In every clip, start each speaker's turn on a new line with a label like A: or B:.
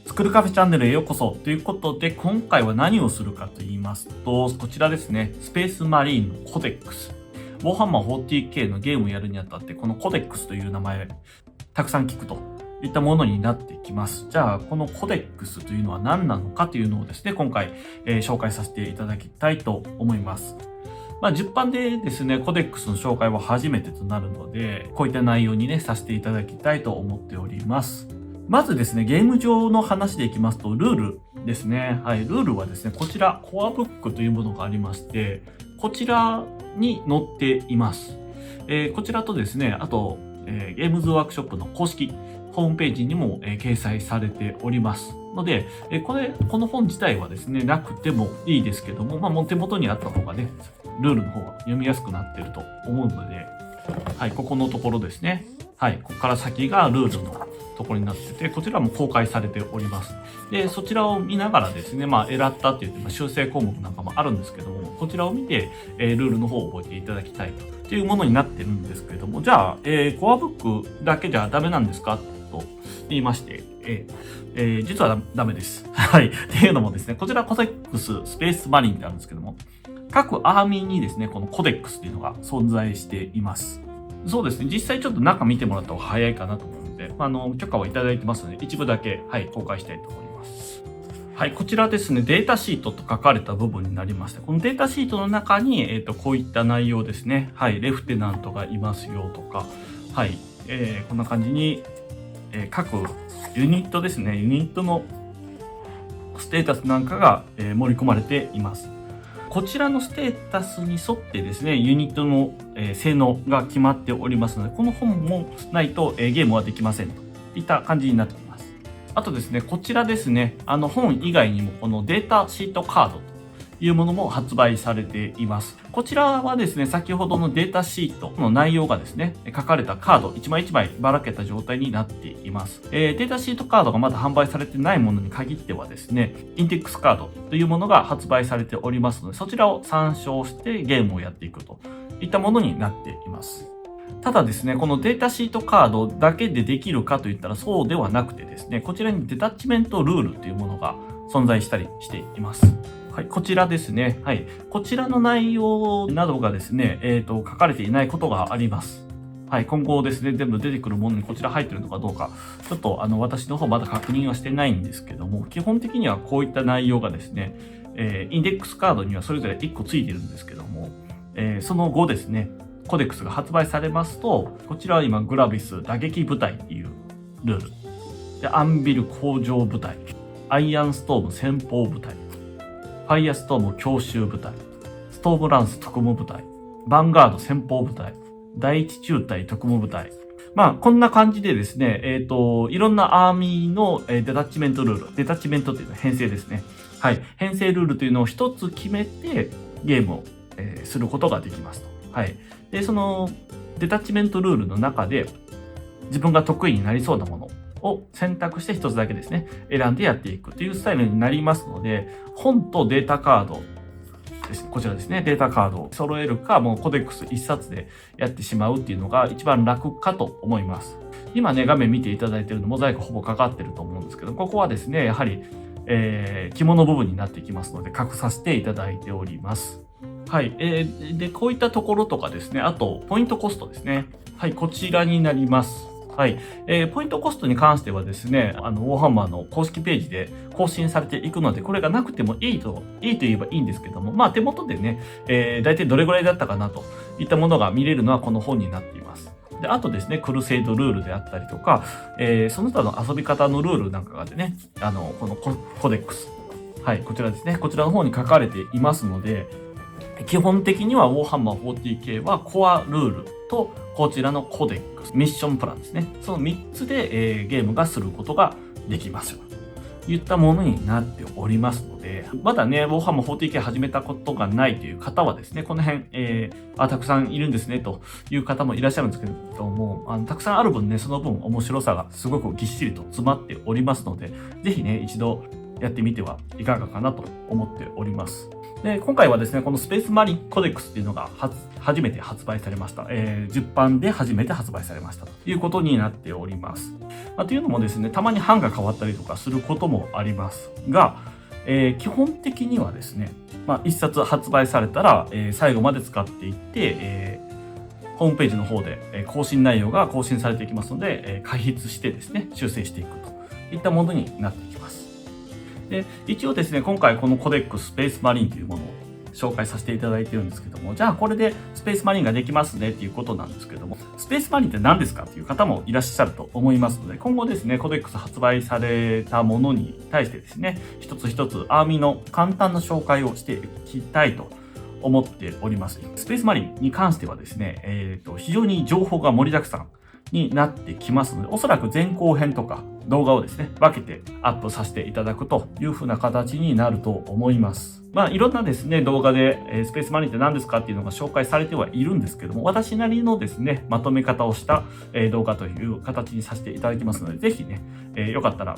A: 作るカフェチャンネルへようこそということで、今回は何をするかと言いますと、こちらですね、スペースマリーンのコデックス。ウォーハンマー 40K のゲームをやるにあたって、このコデックスという名前、たくさん聞くといったものになってきます。じゃあ、このコデックスというのは何なのかというのをですね、今回、紹介させていただきたいと思います。10版でですね、コデックスの紹介は初めてとなるので、こういった内容にね、させていただきたいと思っております。まずですね、ゲーム上の話でいきますと、ルールですね。はい、ルールはですね、こちら、コアブックというものがありまして、こちらに載っています。こちらとですね、あと、ゲームズワークショップの公式ホームページにも、掲載されておりますので、この本自体はですね、なくてもいいですけども、もう手元にあった方がね、ルールの方が読みやすくなっていると思うので、はい、ここのところですね。はい、ここから先がルールのところになってて、こちらも公開されております。で、そちらを見ながらですね、エラッタって言って、修正項目なんかもあるんですけども、こちらを見て、ルールの方を覚えていただきたいというものになってるんですけれども、じゃあ、コアブックだけじゃダメなんですかと言いまして、実はダメです。はい。っていうのもですね、こちらコデックススペースマリンってあるんですけども、各アーミーにですね、このコデックスっていうのが存在しています。そうですね、実際ちょっと中見てもらった方が早いかなと思うので、許可はいただいてますので、一部だけ、はい、公開したいと思います。はい、こちらですね、データシートと書かれた部分になりまして、このデータシートの中に、こういった内容ですね、はい、レフテナントがいますよとか、はい、こんな感じに、各ユニットですね、ユニットのステータスなんかが、盛り込まれています。こちらのステータスに沿ってですね、ユニットの、性能が決まっておりますので、この本もないと、ゲームはできませんといった感じになっています。あとですね、こちらですね、本以外にもこのデータシートカードというものも発売されています。こちらはですね、先ほどのデータシートの内容がですね、書かれたカード1枚1枚ばらけた状態になっています。データシートカードがまだ販売されてないものに限ってはですね、インデックスカードというものが発売されておりますので、そちらを参照してゲームをやっていくといったものになっています。ただですね、このデータシートカードだけでできるかといったらそうではなくてですね、こちらにデタッチメントルールというものが存在したりしています。はい、こちらですね。はい。こちらの内容などがですね、書かれていないことがあります。はい。今後ですね、全部出てくるものにこちら入ってるのかどうか、ちょっと私の方まだ確認はしてないんですけども、基本的にはこういった内容がですね、インデックスカードにはそれぞれ1個ついてるんですけども、その後ですね、コデックスが発売されますと、こちらは今、グラビス打撃部隊っていうルール。で、アンビル工場部隊。アイアンストーム戦法部隊。ファイアストーム強襲部隊、ストームランス特務部隊、ヴァンガード先鋒部隊、第一中隊特務部隊。こんな感じでですね、いろんなアーミーのデタッチメントルール、デタッチメントっていうのは編成ですね。はい。編成ルールというのを一つ決めてゲームを、することができますと。はい。で、そのデタッチメントルールの中で自分が得意になりそうなものを選択して一つだけですね、選んでやっていくというスタイルになりますので、本とデータカードです。こちらですね、データカードを揃えるか、もうコデックス一冊でやってしまうっていうのが一番楽かと思います。今ね、画面見ていただいているのモザイクほぼかかってると思うんですけど、ここはですね、やはり、肝の部分になってきますので、隠させていただいております。はい。で、こういったところとかですね、あと、ポイントコストですね。はい、こちらになります。はい。ポイントコストに関してはですね、ウォーハンマーの公式ページで更新されていくので、これがなくてもいいと言えばいいんですけども、手元でね、大体どれぐらいだったかなといったものが見れるのはこの本になっています。で、あとですね、クルセイドルールであったりとか、その他の遊び方のルールなんかがね、このコデックス。はい、こちらですね。こちらの方に書かれていますので、基本的にはウォーハンマー 40K はコアルールとこちらのコデックス、ミッションプランですね。その3つで、ゲームがすることができますよ。といったものになっておりますので、まだね、ウォーハンマー 40K 始めたことがないという方はですね、この辺、たくさんいるんですね、という方もいらっしゃるんですけども、たくさんある分ね、その分面白さがすごくぎっしりと詰まっておりますので、ぜひね、一度やってみてはいかがかなと思っております。で、今回はですね、このスペースマリンコデックスっていうのが初めて発売されました。10版で初めて発売されましたということになっております。というのもですね、たまに版が変わったりとかすることもありますが、基本的にはですね、1冊発売されたら、最後まで使っていって、ホームページの方で更新内容が更新されていきますので、開筆してですね、修正していくといったものになっていきます。で、一応ですね、今回このコデックススペースマリンというものを紹介させていただいてるんですけども、じゃあこれでスペースマリンができますねっていうことなんですけども、スペースマリンって何ですかっていう方もいらっしゃると思いますので、今後ですね、コデックス発売されたものに対してですね、一つ一つアーミーの簡単な紹介をしていきたいと思っております。スペースマリンに関してはですね、非常に情報が盛りだくさんになってきますので、おそらく前後編とか動画をですね、分けてアップさせていただくという風な形になると思います。いろんなですね、動画で、スペースマリンって何ですかっていうのが紹介されてはいるんですけども、私なりのですね、まとめ方をした、動画という形にさせていただきますので、ぜひね、よかったら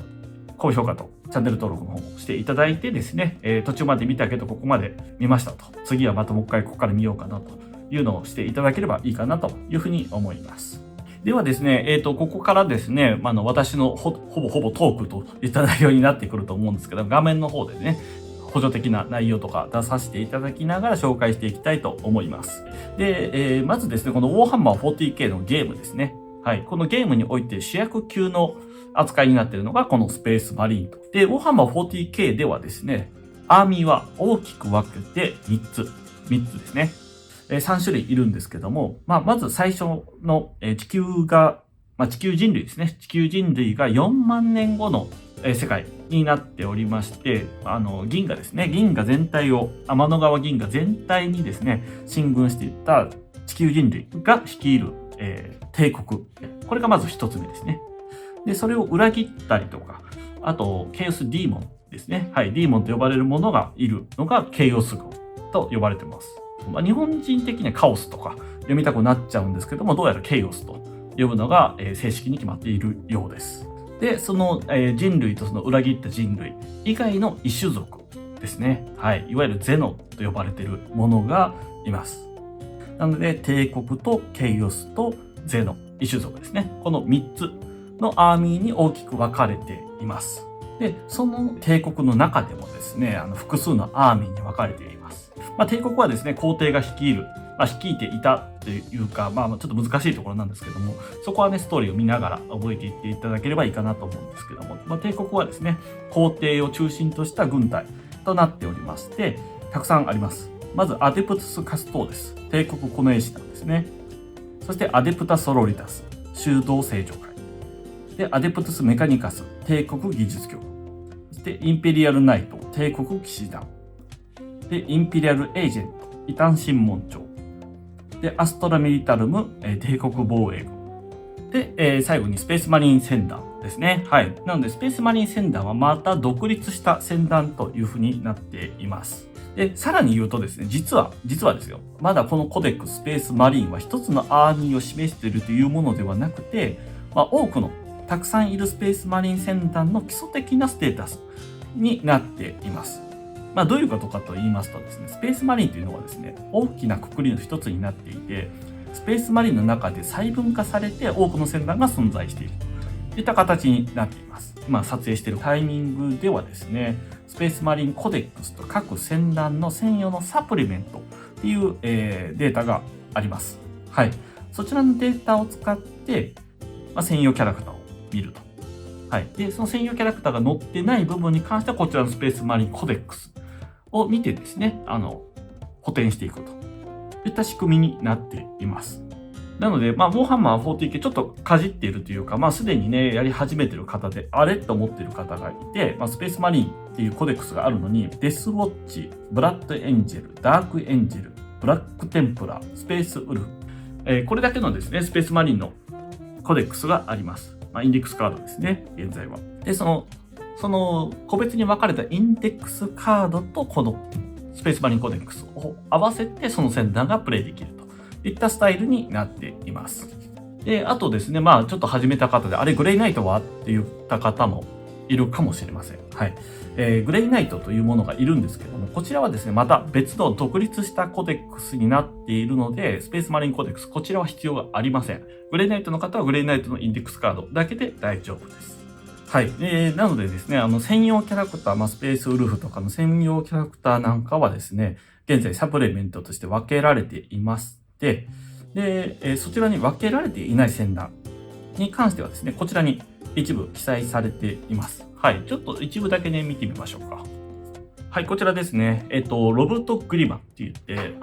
A: 高評価とチャンネル登録の方もしていただいてですね、途中まで見たけどここまで見ましたと。次はまたもう一回ここから見ようかなというのをしていただければいいかなというふうに思います。ではですね、ここからですね、私のほぼトークといった内容になってくると思うんですけど、画面の方でね、補助的な内容とか出させていただきながら紹介していきたいと思います。で、まずですね、このウォーハンマー 40K のゲームですね。はい。このゲームにおいて主役級の扱いになっているのがこのスペースマリーンと。で、ウォーハンマー 40K ではですね、アーミーは大きく分けて3つですね。3種類いるんですけども、まず最初の地球人類ですね。地球人類が4万年後の世界になっておりまして、銀河ですね。天の川銀河全体にですね、進軍していった地球人類が率いる、帝国。これがまず一つ目ですね。で、それを裏切ったりとか、あと、ケイオスディーモンですね。はい、ディーモンと呼ばれるものがいるのがケイオス軍と呼ばれてます。日本人的にはカオスとか読みたくなっちゃうんですけども、どうやらケイオスと呼ぶのが、正式に決まっているようです。で、その、人類とその裏切った人類以外の異種族ですね。はい。いわゆるゼノと呼ばれているものがいます。なので、帝国とケイオスとゼノ、異種族ですね。この3つのアーミーに大きく分かれています。で、その帝国の中でもですね、複数のアーミーに分かれています。帝国はですね、皇帝が率いていたというか、ちょっと難しいところなんですけども、そこはね、ストーリーを見ながら覚えていっていただければいいかなと思うんですけども、帝国はですね、皇帝を中心とした軍隊となっておりまして、たくさんあります。まず、アデプトゥス・カストーデス、帝国コネエシタンですね。そして、アデプタ・ソロリタス、修道聖女会。で、アデプトゥス・メカニカス、帝国技術局。そして、インペリアル・ナイト、帝国騎士団。で、インペリアル・エージェント、異端審問長。で、アストラミリタルム、帝国防衛軍。で、最後にスペースマリン船団ですね。はい。なので、スペースマリン船団はまた独立した船団というふうになっています。で、さらに言うとですね、実はですよ、まだこのコデックスペースマリンは一つのアーミーを示しているというものではなくて、多くのたくさんいるスペースマリン船団の基礎的なステータスになっています。どういうことかと言いますとですね、スペースマリンというのはですね、大きな括りの一つになっていて、スペースマリンの中で細分化されて多くの船団が存在しているといった形になっています。撮影しているタイミングではですね、スペースマリンコデックスと各船団の専用のサプリメントっていう、データがあります。はい。そちらのデータを使って、専用キャラクターを見ると。はい。で、その専用キャラクターが載ってない部分に関してはこちらのスペースマリンコデックスを見てですね、補填していくといった仕組みになっています。なので、ウォーハンマー 40K ちょっとかじっているというか、すでにね、やり始めてる方で、あれと思っている方がいて、スペースマリンっていうコデックスがあるのに、デスウォッチ、ブラッドエンジェル、ダークエンジェル、ブラックテンプラー、スペースウルフ。これだけのですね、スペースマリンのコデックスがあります。インデックスカードですね、現在は。で、その個別に分かれたインデックスカードとこのスペースマリンコデックスを合わせてその船団がプレイできるといったスタイルになっています。で、あとですね、ちょっと始めた方で、あれグレイナイトはって言った方もいるかもしれません。はい。グレイナイトというものがいるんですけども、こちらはですね、また別の独立したコデックスになっているので、スペースマリンコデックス、こちらは必要がありません。グレイナイトの方はグレイナイトのインデックスカードだけで大丈夫です。はい。なのでですね、専用キャラクター、スペースウルフとかの専用キャラクターなんかはですね、現在サプリメントとして分けられていまして、で、そちらに分けられていない戦団に関してはですね、こちらに一部記載されています。はい。ちょっと一部だけね、見てみましょうか。はい、こちらですね。ロブトグリマンって言って、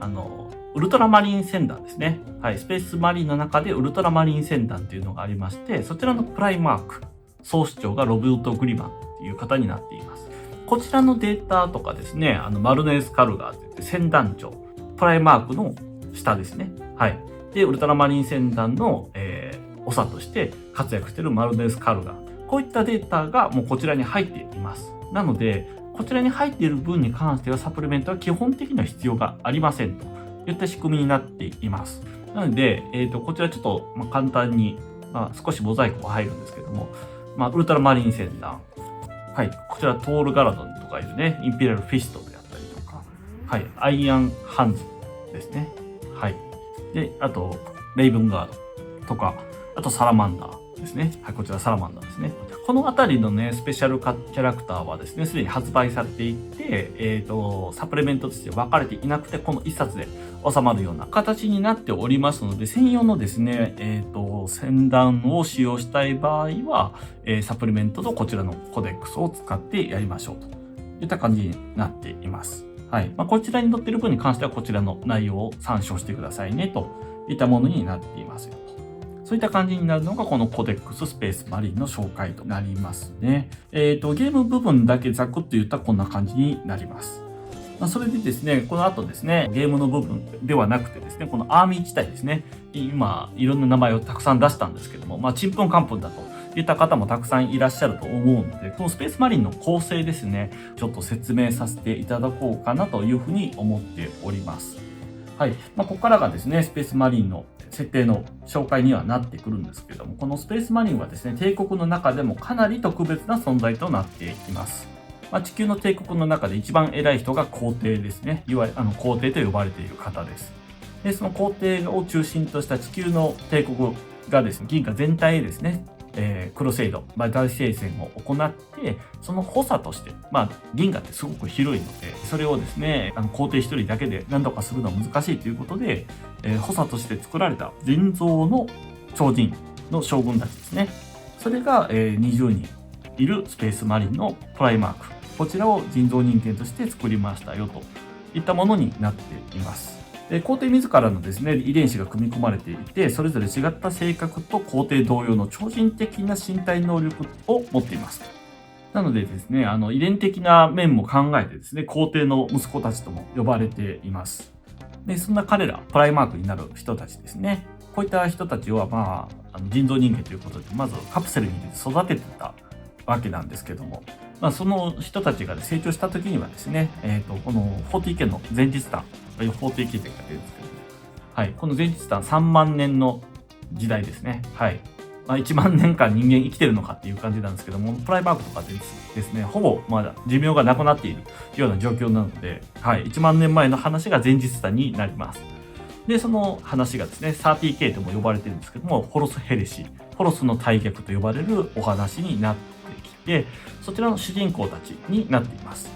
A: ウルトラマリン戦団ですね。はい、スペースマリンの中でウルトラマリン戦団っていうのがありまして、そちらのプライマーク、総主長がロブトグリマンっていう方になっています。こちらのデータとかですね、マルネスカルガーって言って戦団長、プライマークの下ですね。はい。で、ウルトラマリン戦団の、長として活躍しているマルネスカルガー。こういったデータがもうこちらに入っています。なので、こちらに入っている分に関してはサプリメントは基本的には必要がありませんといった仕組みになっています。なので、こちらちょっと簡単に、少しモザイクも入るんですけども、ウルトラマリン戦団。はい。こちらトールガラドンとかいるね、インペリアルフィストであったりとか、はい。アイアンハンズですね。はい。で、あと、レイブンガードとか、あとサラマンダーですね。はい。こちらサラマンダーですね。このあたりのね、スペシャルキャラクターはですね、すでに発売されていて、サプリメントとして分かれていなくて、この1冊で収まるような形になっておりますので、専用のですね、戦団を使用したい場合は、サプリメントとこちらのコデックスを使ってやりましょうといった感じになっています。はい。こちらに載っている分に関しては、こちらの内容を参照してくださいねといったものになっていますよと。そういった感じになるのがこのコデックススペースマリンの紹介となりますね。ゲーム部分だけざくっと言ったらこんな感じになります。それでですね、この後ですね、ゲームの部分ではなくてですね、このアーミー自体ですね、今、いろんな名前をたくさん出したんですけども、ちんぷんかんぷんだといった方もたくさんいらっしゃると思うので、このスペースマリンの構成ですね、ちょっと説明させていただこうかなというふうに思っております。はい。ここからがですね、スペースマリンの設定の紹介にはなってくるんですけども、このスペースマリンはですね、帝国の中でもかなり特別な存在となっています。地球の帝国の中で一番偉い人が皇帝ですね。いわゆる皇帝と呼ばれている方です。で、その皇帝を中心とした地球の帝国がですね、銀河全体へですね、クロセイド、大聖戦を行って、その補佐として、銀河ってすごく広いので、それをですね、皇帝一人だけで何とかするのは難しいということで、補佐として作られた人造の超人の将軍たちですね。それが、20人いるスペースマリンのプライマーク。こちらを人造人間として作りましたよといったものになっています。皇帝自らのですね、遺伝子が組み込まれていて、それぞれ違った性格と皇帝同様の超人的な身体能力を持っています。なのでですね、遺伝的な面も考えてですね、皇帝の息子たちとも呼ばれています。で、そんな彼ら、プライマークになる人たちですね。こういった人たちは、人造人間ということで、まずカプセルに入れて育ててたわけなんですけども、その人たちが成長した時にはですね、この 40K の前日談、40K って書いてるんですけど、はい、この前日談3万年の時代ですね。はい。1万年間人間生きてるのかっていう感じなんですけども、プライマークとかでですね、ほぼまだ寿命がなくなっているような状況なので、はい、1万年前の話が前日談になります。で、その話がですね、30K とも呼ばれてるんですけども、ホロスヘレシー、ホロスの大逆と呼ばれるお話になってきて、そちらの主人公たちになっています。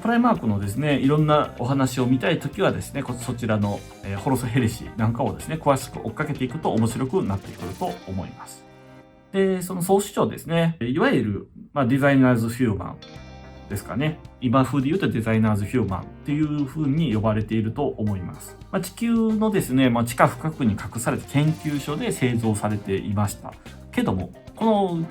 A: プライマークのですね、いろんなお話を見たいときはですね、そちらの、ホロスヘレシーなんかをですね、詳しく追っかけていくと面白くなってくると思います。で、その総主張ですね、いわゆる、デザイナーズヒューマンですかね。今風で言うとデザイナーズヒューマンっていう風に呼ばれていると思います。地球のですね、地下深くに隠された研究所で製造されていました。けども、この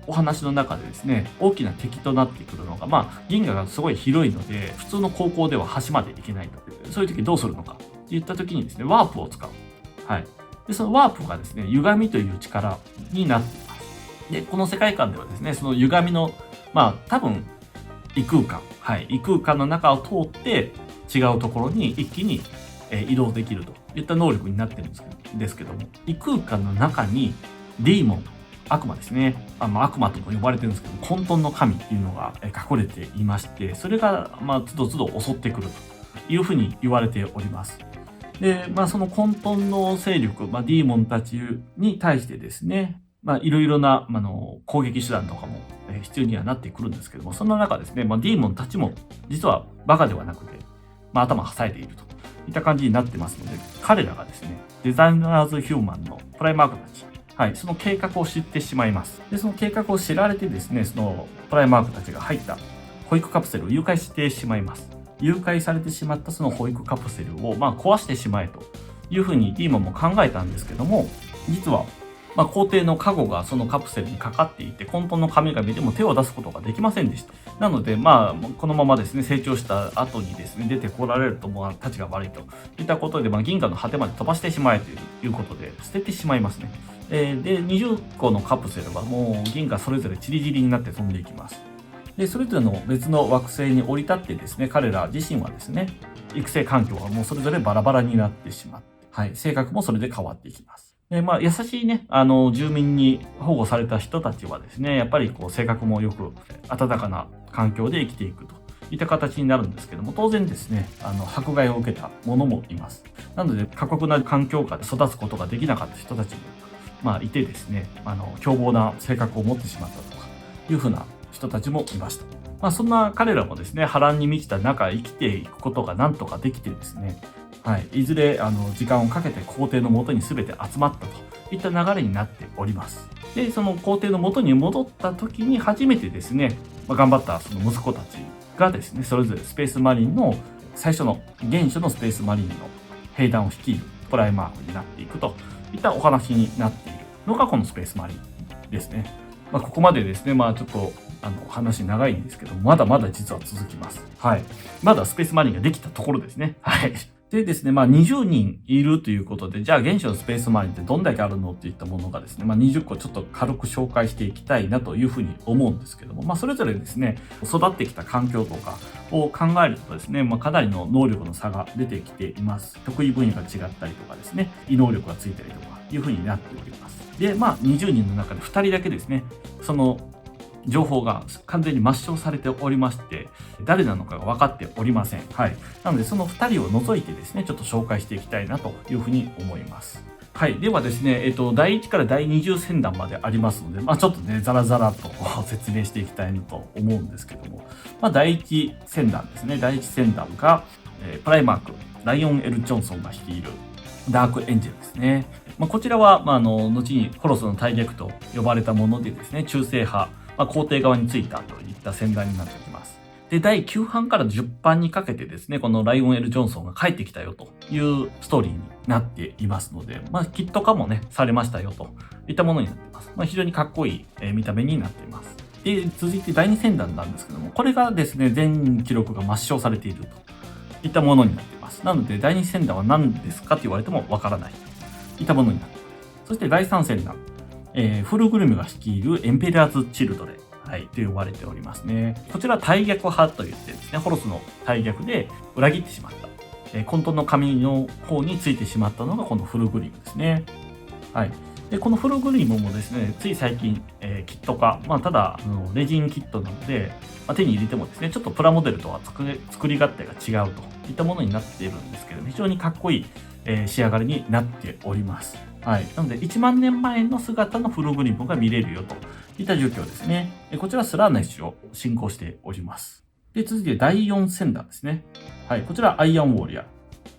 A: お話の中でですね、大きな敵となってくるのが、銀河がすごい広いので、普通の航行では端まで行けないと。そういう時どうするのかって言った時にですね、ワープを使う。はい。で、そのワープがですね、歪みという力になっています。で、この世界観ではですね、その歪みの、多分、異空間。はい。異空間の中を通って、違うところに一気に移動できるといった能力になってるんですけども、異空間の中にディーモン、悪魔ですね。悪魔とも呼ばれてるんですけど、混沌の神っていうのが隠れていまして、それが、つどつど襲ってくるというふうに言われております。で、その混沌の勢力、ディーモンたちに対してですね、いろいろな、攻撃手段とかも必要にはなってくるんですけども、その中ですね、ディーモンたちも実はバカではなくて、頭を冴えているといった感じになってますので、彼らがですね、デザイナーズヒューマンのプライマークたち、はい、その計画を知ってしまいます。で、その計画を知られてですね、そのプライマークたちが入った保育カプセルを誘拐してしまいます。誘拐されてしまったその保育カプセルを壊してしまえというふうにディーモンも考えたんですけども、実は皇帝の加護がそのカプセルにかかっていて、混沌の神々でも手を出すことができませんでした。なので、このままですね、成長した後にですね、出てこられるとたちが悪いといったことで、銀河の果てまで飛ばしてしまえということで、捨ててしまいますね。で、20個のカプセルはもう銀河それぞれチリチリになって飛んでいきます。で、それぞれの別の惑星に降り立ってですね、彼ら自身はですね、育成環境がもうそれぞれバラバラになってしまって、はい、性格もそれで変わっていきます。優しいね、住民に保護された人たちはですね、やっぱり性格もよく、温かな環境で生きていくといった形になるんですけども、当然ですね、迫害を受けた者もいます。なので、過酷な環境下で育つことができなかった人たちも、いてですね、凶暴な性格を持ってしまったとか、いうふうな人たちもいました。そんな彼らもですね、波乱に満ちた中、生きていくことがなんとかできてですね、はい、いずれ時間をかけて皇帝の元に全て集まったといった流れになっております。で、その皇帝の元に戻った時に初めてですね、頑張ったその息子たちがですね、それぞれスペースマリンの最初の原初のスペースマリンの兵団を率いるプライマークになっていくといったお話になっているのがこのスペースマリンですね。ここまでですね、ちょっと話長いんですけど、まだまだ実は続きます。はい。まだスペースマリンができたところですね。はい。でですね、20人いるということで、じゃあ原始のスペースマリンってどんだけあるのっていったものがですね、20個ちょっと軽く紹介していきたいなというふうに思うんですけども、それぞれですね、育ってきた環境とかを考えるとですね、かなりの能力の差が出てきています。得意分野が違ったりとかですね、異能力がついたりとかいうふうになっております。で、20人の中で2人だけですね、その情報が完全に抹消されておりまして、誰なのかが分かっておりません。はい。なので、その2人を除いてですね、ちょっと紹介していきたいなというふうに思います。はい。ではですね、第1から第20戦団までありますので、ちょっとね、ザラザラと説明していきたいなと思うんですけども、第1戦団ですね。第1戦団が、プライマーク、ライオン・エル・ジョンソンが率いるダークエンジェルですね。こちらは、後にホロスの大逆と呼ばれたものでですね、中性派、皇帝側についたといった戦団になってきます。で、第9版から10版にかけてですね、このライオン・エル・ジョンソンが帰ってきたよというストーリーになっていますので、キット化もね、されましたよといったものになっています。非常にかっこいい、見た目になっています。で、続いて第2戦団なんですけども、これがですね、全記録が抹消されているといったものになっています。なので、第2戦団は何ですかと言われてもわからないといったものになっています。そして第3戦団。フルグルムが率いるエンペラーズ・チルドレン、はい、と呼ばれておりますね。こちら大逆派といってですね、ホロスの大逆で裏切ってしまった、混沌の神の方についてしまったのがこのフルグリムですね。はい。で、このフルグリムもですね、つい最近、キット化、ただレジンキットなので、手に入れてもですね、ちょっとプラモデルとは作り勝手が違うといったものになっているんですけど、非常にかっこいい、仕上がりになっております。はい。なので、1万年前の姿のフルグリムが見れるよといった状況ですね。こちらスラーナ石を進行しております。で、続いて第4戦団ですね。はい。こちらアイアンウォーリアー。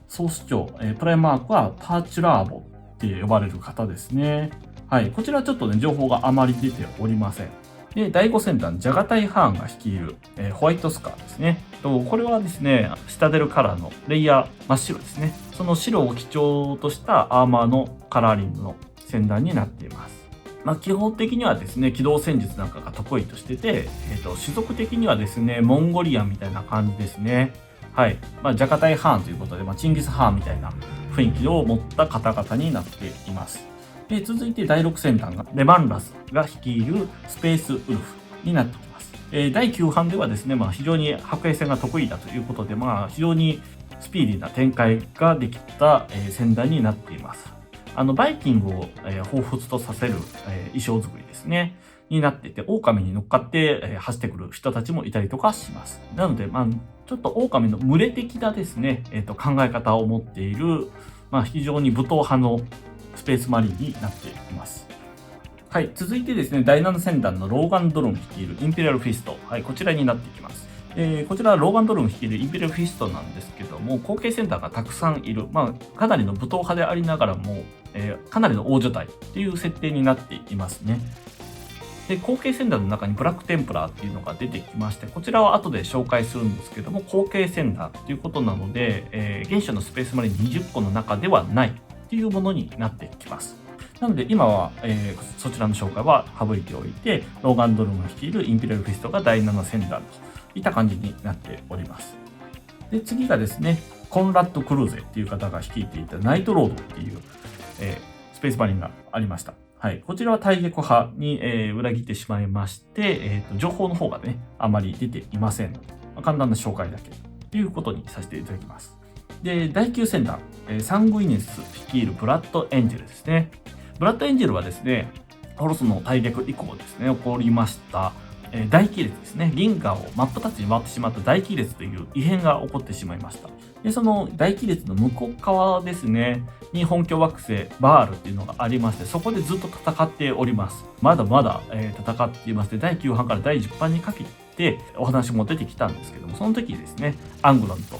A: 総主張、プライマークはパーチュラーボって呼ばれる方ですね。はい。こちらちょっとね、情報があまり出ておりません。で、第5戦団、ジャガタイ・ハーンが率いる、ホワイトスカーですね。これはですね、シタデルカラーのレイヤー真っ白ですね。その白を基調としたアーマーのカラーリングの戦団になっています。基本的にはですね、機動戦術なんかが得意としてて、種族的にはですね、モンゴリアンみたいな感じですね。はい。ジャガタイ・ハーンということで、チンギス・ハーンみたいな雰囲気を持った方々になっています。で、続いて第6戦団がレマンラスが率いるスペースウルフになってきます。第9版ではですね、非常に白兵戦が得意だということで、非常にスピーディーな展開ができた、戦団になっています。バイキングを、彷彿とさせる、衣装作りですね。になってて、狼に乗っかって、走ってくる人たちもいたりとかします。なので、ちょっと狼の群れ的なですね、考え方を持っている、非常に武闘派のスペースマリンになっています。はい、続いてですね、第7戦団のローガン・ドルン率いるインペリアルフィスト。はい、こちらになっていきます。こちらはローガン・ドルン率いるインペリアルフィストなんですけども、後継センターがたくさんいる、かなりの武闘派でありながらも、かなりの大所帯っていう設定になっていますね。で、後継戦団の中にブラックテンプラーっていうのが出てきまして、こちらは後で紹介するんですけども、後継戦団ということなので、原初のスペースマリン20個の中ではないっていうものになってきます。なので今は、そちらの紹介は省いておいて、ローガン・ドルンが率いるインペリアルフィストが第7戦団といった感じになっております。で、次がですね、コンラッド・クルーゼっていう方が率いていたナイトロードっていう、スペースマリンがありました。はい。こちらは大逆派に、裏切ってしまいまして、情報の方がね、あまり出ていませんので、簡単な紹介だけということにさせていただきます。で、第9戦団、サングイネス率いるブラッドエンジェルですね。ブラッドエンジェルはですね、ホロスの大逆以降ですね、起こりました、大亀裂ですね。銀河を真っ二つに割ってしまった大亀裂という異変が起こってしまいました。で、その大亀裂の向こう側ですね、に本拠惑星バールっていうのがありまして、そこでずっと戦っております。まだまだ、戦っていまして、第9版から第10版にかけてお話も出てきたんですけども、その時にですね、アングロンと、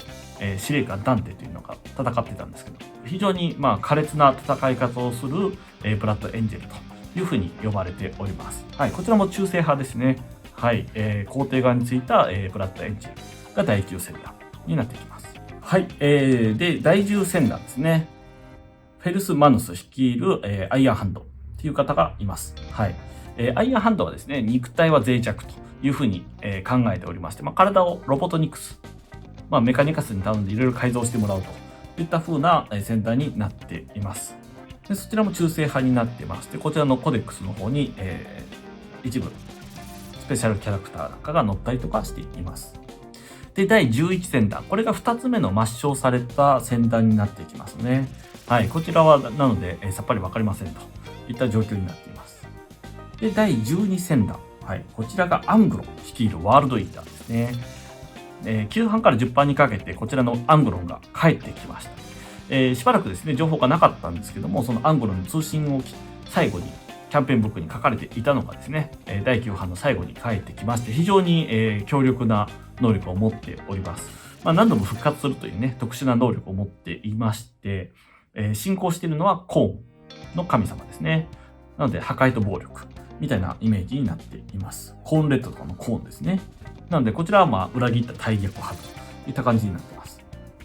A: 司令官ダンテというのが戦ってたんですけど、非常に苛烈な戦い方をする、ブラッドエンジェルというふうに呼ばれております。はい、こちらも中性派ですね。はい、皇帝側についた、ブラッドエンジェルが第9戦団になってきます。はい、で、第10戦団ですね。フェルス・マヌス率いる、アイアンハンドっていう方がいます。はい。アイアンハンドはですね、肉体は脆弱というふうに、考えておりまして、体をロボトニクス、メカニカスに頼んでいろいろ改造してもらうといった風な戦団になっています。で、そちらも中性派になってまして、こちらのコデックスの方に、一部スペシャルキャラクターなんかが載ったりとかしています。で、第11戦団。これが2つ目の抹消された戦団になってきますね。はい。こちらは、なので、さっぱりわかりませんといった状況になっています。で、第12戦団。はい。こちらがアングロン率いるワールドイーターですね。9版から10版にかけて、こちらのアングロンが帰ってきました。しばらくですね、情報がなかったんですけども、そのアングロンの通信を最後に、キャンペーンブックに書かれていたのがですね、第9版の最後に帰ってきまして、非常に、強力な能力を持っております。何度も復活するというね、特殊な能力を持っていまして、信仰しているのはコーンの神様ですね。なので、破壊と暴力みたいなイメージになっています。コーンレッドとかのコーンですね。なので、こちらは裏切った大逆派といった感じになっています。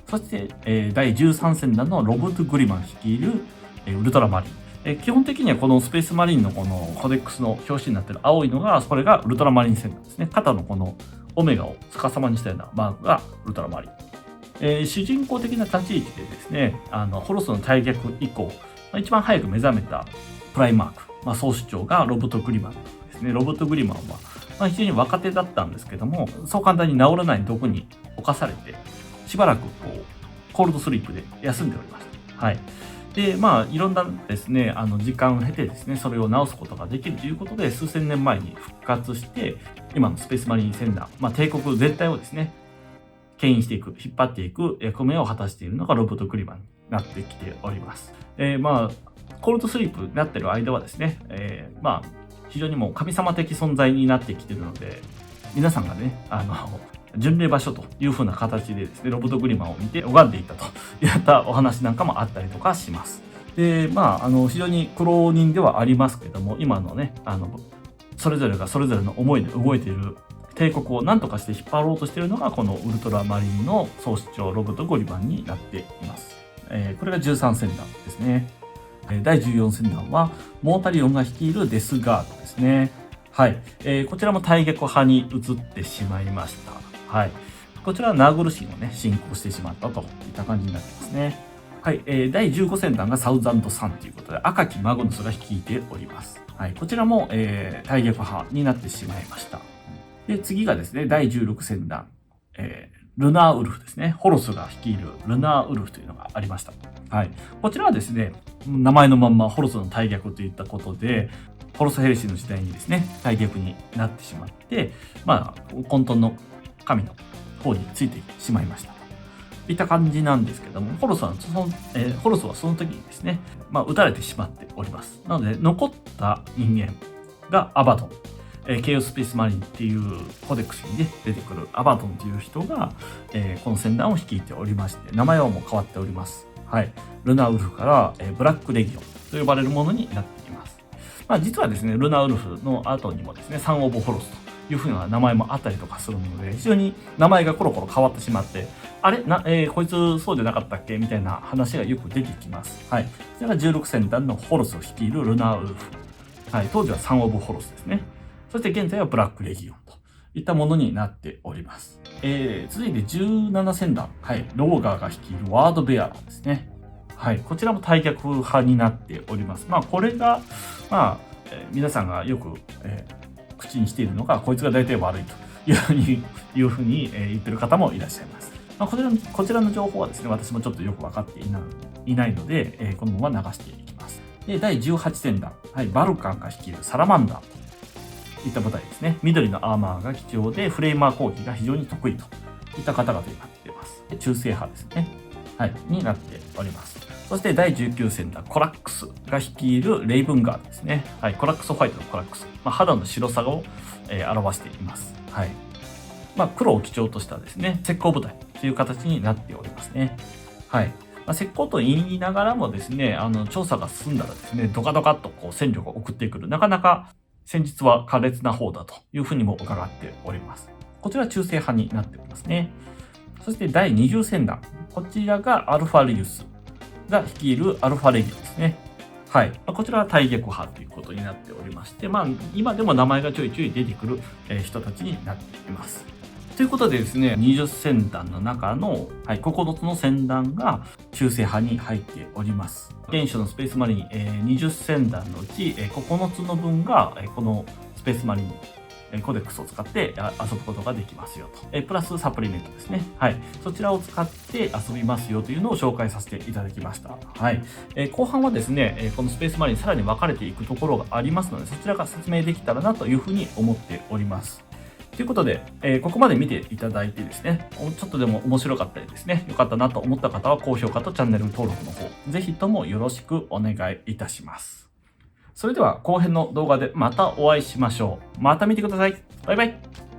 A: そして、第13戦団のロブト・グリマン率いる、ウルトラマリン。基本的にはこのスペースマリンのこのコデックスの表紙になっている青いのが、これがウルトラマリン戦団ですね。肩のこのオメガを逆さまにしたようなマークがウルトラマリン。主人公的な立ち位置でですね、ホロスの大逆以降、一番早く目覚めたプライマーク、総主張がロボット・グリマンですね。ロボット・グリマンは、非常に若手だったんですけども、そう簡単に治らない毒に侵されて、しばらくコールドスリープで休んでおりました。はい。で、いろんなですね、時間を経てですね、それを治すことができるということで、数千年前に復活して、今のスペースマリン戦団、帝国全体をですね、牽引していく、引っ張っていく役目を果たしているのがロボット・グリマンになってきております。コールドスリープになっている間はですね、非常にもう神様的存在になってきているので、皆さんがね、巡礼場所という風な形でですね、ロボット・グリマンを見て拝んでいたといったお話なんかもあったりとかします。で、非常に苦労人ではありますけども、今のね、それぞれがそれぞれの思いで動いている帝国を何とかして引っ張ろうとしているのが、このウルトラマリンの総主張ロボット・グリマンになっています。これが13戦団ですね。第14戦団は、モータリオンが率いるデスガードですね。はい。こちらも大逆派に移ってしまいました。はい。こちらはナーグル神をね、進行してしまったといった感じになってますね。はい。第15戦団がサウザンドサンということで、赤きマグヌスが率いております。はい。こちらも、大逆派になってしまいました。で、次がですね、第16戦団、ルナーウルフですね。ホロスが率いるルナーウルフというのがありました。はい。こちらはですね、名前のまんまホロスの大逆といったことで、ホロスヘルシーの時代にですね、大逆になってしまって、混沌の神の方についてしまいました。といった感じなんですけども、ホロスはその時にですね、撃たれてしまっております。なので、残った人間がアバドン。ケイオスペースマリンっていうコデックスに、ね、出てくるアバドンという人が、この船団を率いておりまして、名前はもう変わっております。はい。ルナウルフから、ブラックレギオンと呼ばれるものになっています。実はですね、ルナウルフの後にもですね、サン・オブ・ホロスというふうな名前もあったりとかするので、非常に名前がコロコロ変わってしまって、あれこいつそうじゃなかったっけみたいな話がよく出てきます。はい。こちらが16船団のホロスを率いるルナウルフ。はい。当時はサン・オブ・ホロスですね。そして現在はブラックレギオンといったものになっております。続いて17船団。はい。ローガーが率いるワードベアラーですね。はい。こちらも対逆派になっております。これが、皆さんがよく、口にしているのが、こいつが大体悪いというふうに言ってる方もいらっしゃいます。こちらの情報はですね、私もちょっとよく分かっていないので、このまま流していきます。で、第18船団。はい。バルカンが率いるサラマンダーといった部隊ですね。緑のアーマーが貴重で、フレーマー攻撃が非常に得意といった方々になっています。中性派ですね。はい。になっております。そして第19戦団コラックスが率いるレイブンガードですね。はい。コラックスホワイトのコラックス。肌の白さを、表しています。はい。黒を基調としたですね、石膏部隊という形になっておりますね。はい。石膏と言いながらもですね、調査が進んだらですね、ドカドカっとこう戦力を送ってくる。なかなか戦術は苛烈な方だというふうにも伺っております。こちらは中性派になっておりますね。そして第20戦団。こちらがアルファリウスが率いるアルファレギオンですね。はい。こちらは対逆派ということになっておりまして、今でも名前がちょいちょい出てくる人たちになっています。ということでですね、20戦団の中の、9つの戦団が中性派に入っております。現初のスペースマリン、20戦団のうち、9つの分が、このスペースマリンコデックスを使って遊ぶことができますよと。プラスサプリメントですね。はい。そちらを使って遊びますよというのを紹介させていただきました。はい。後半はですね、このスペースマリンさらに分かれていくところがありますので、そちらが説明できたらなというふうに思っております。ということで、ここまで見ていただいてですね、ちょっとでも面白かったりですね、良かったなと思った方は高評価とチャンネル登録の方、ぜひともよろしくお願いいたします。それでは後編の動画でまたお会いしましょう。また見てください。バイバイ。